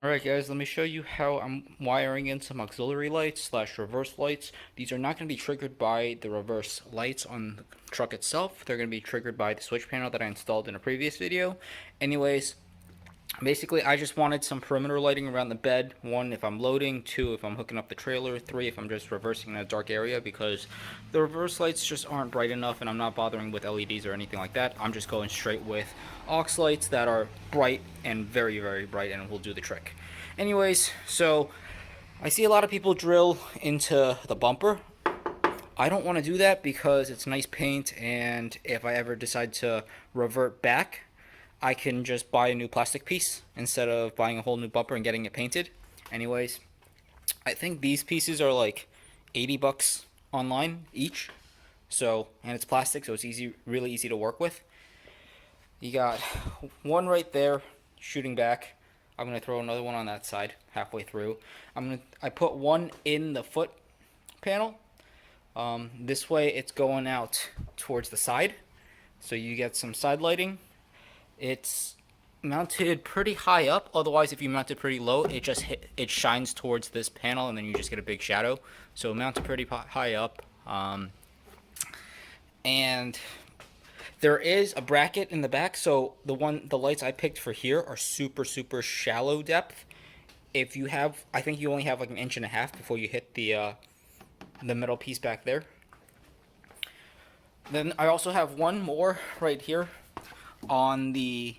Alright guys, let me show you how I'm wiring in some auxiliary lights slash reverse lights. These are not going to be triggered by the reverse lights on the truck itself. They're going to be triggered by the switch panel that I installed in a previous video. Anyways, basically I just wanted some perimeter lighting around the bed. 1 if I'm loading, 2 if I'm hooking up the trailer, 3 if I'm just reversing in a dark area, because the reverse lights just aren't bright enough and I'm not bothering with LEDs or anything like that. I'm just going straight with aux lights that are bright and very, very bright and will do the trick. Anyways, so I see a lot of people drill into the bumper. I don't want to do that because it's nice paint, and if I ever decide to revert back, I can just buy a new plastic piece instead of buying a whole new bumper and getting it painted. Anyways, I think these pieces are like 80 bucks online each. So, and it's plastic, so it's really easy to work with. You got one right there shooting back. I'm gonna throw another one on that side halfway through. I put one in the foot panel. This way it's going out towards the side, so you get some side lighting. It's mounted pretty high up. Otherwise, if you mount it pretty low, it shines towards this panel, and then you just get a big shadow. So mount it pretty high up, and there is a bracket in the back. So the lights I picked for here are super shallow depth. If you have, I think you only have like 1.5 inches before you hit the metal piece back there. Then I also have one more right here on the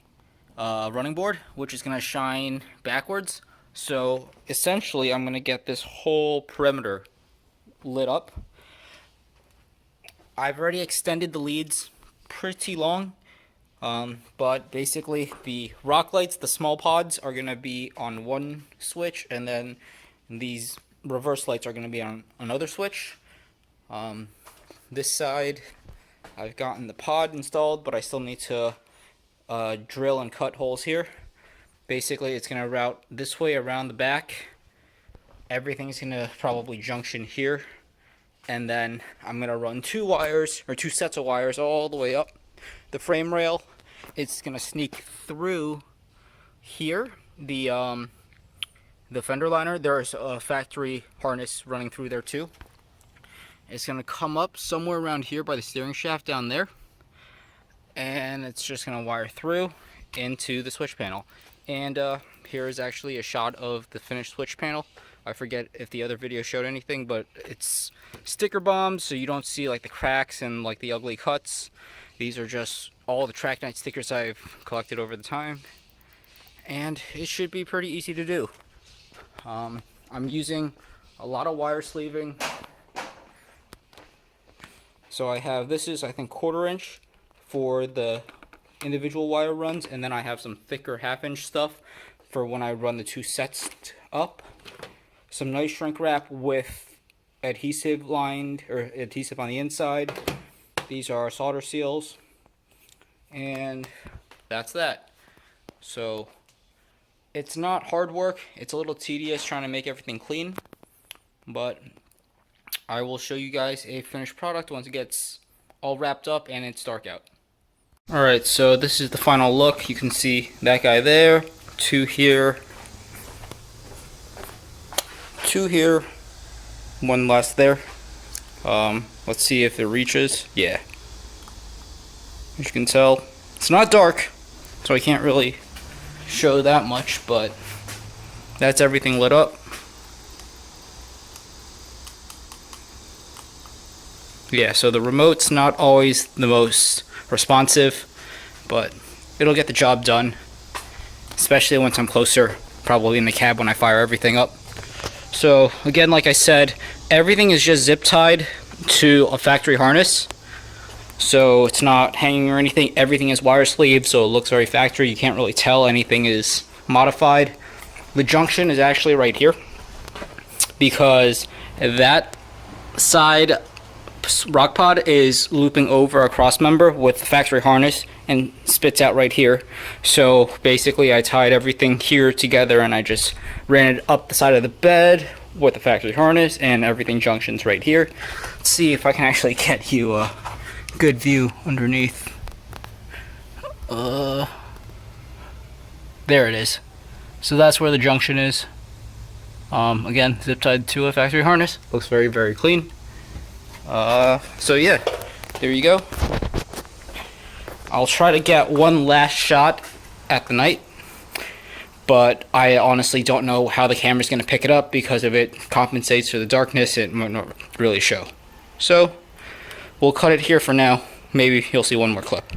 running board, which is going to shine backwards. So essentially I'm going to get this whole perimeter lit up. I've already extended the leads pretty long, but basically the rock lights, the small pods, are going to be on one switch, and then these reverse lights are going to be on another switch. This side I've gotten the pod installed, but I still need to drill and cut holes here. Basically it's going to route this way around the back. Everything's going to probably junction here, and then I'm going to run 2 sets of wires all the way up the frame rail. It's going to sneak through here, the fender liner. There's a factory harness running through there too. It's going to come up somewhere around here by the steering shaft down there, and it's just going to wire through into the switch panel. And here is actually a shot of the finished switch panel. I forget if the other video showed anything, but it's sticker bombed, so you don't see like the cracks and like the ugly cuts. These are just all the Track Night stickers I've collected over the time, and it should be pretty easy to do. I'm using a lot of wire sleeving. So I have, this is I think 1/4 inch for the individual wire runs, and then I have some thicker 1/2 inch stuff for when I run the 2 sets up. Some nice shrink wrap with adhesive lined, or adhesive on the inside. These are solder seals, and that's that. So it's not hard work. It's a little tedious trying to make everything clean, but I will show you guys a finished product once it gets all wrapped up and it's dark out. Alright, so this is the final look. You can see that guy there, 2 here, 2 here, 1 less there. Let's see if it reaches. Yeah. As you can tell, it's not dark, so I can't really show that much, but that's everything lit up. Yeah, so the remote's not always the most responsive, but it'll get the job done, especially once I'm closer, probably in the cab when I fire everything up. So again, like I said, everything is just zip tied to a factory harness, so it's not hanging or anything. Everything is wire sleeved, so it looks very factory. You can't really tell anything is modified. The junction is actually right here, because that side rock pod is looping over a cross member with the factory harness and spits out right here. So basically I tied everything here together, and I just ran it up the side of the bed with the factory harness, and everything junctions right here. Let's see if I can actually get you a good view underneath. There it is. So that's where the junction is. Again, zip tied to a factory harness. Looks very, very clean. So yeah, there you go. I'll try to get one last shot at the night, but I honestly don't know how the camera's going to pick it up, because if it compensates for the darkness, it might not really show. So we'll cut it here for now. Maybe you'll see one more clip.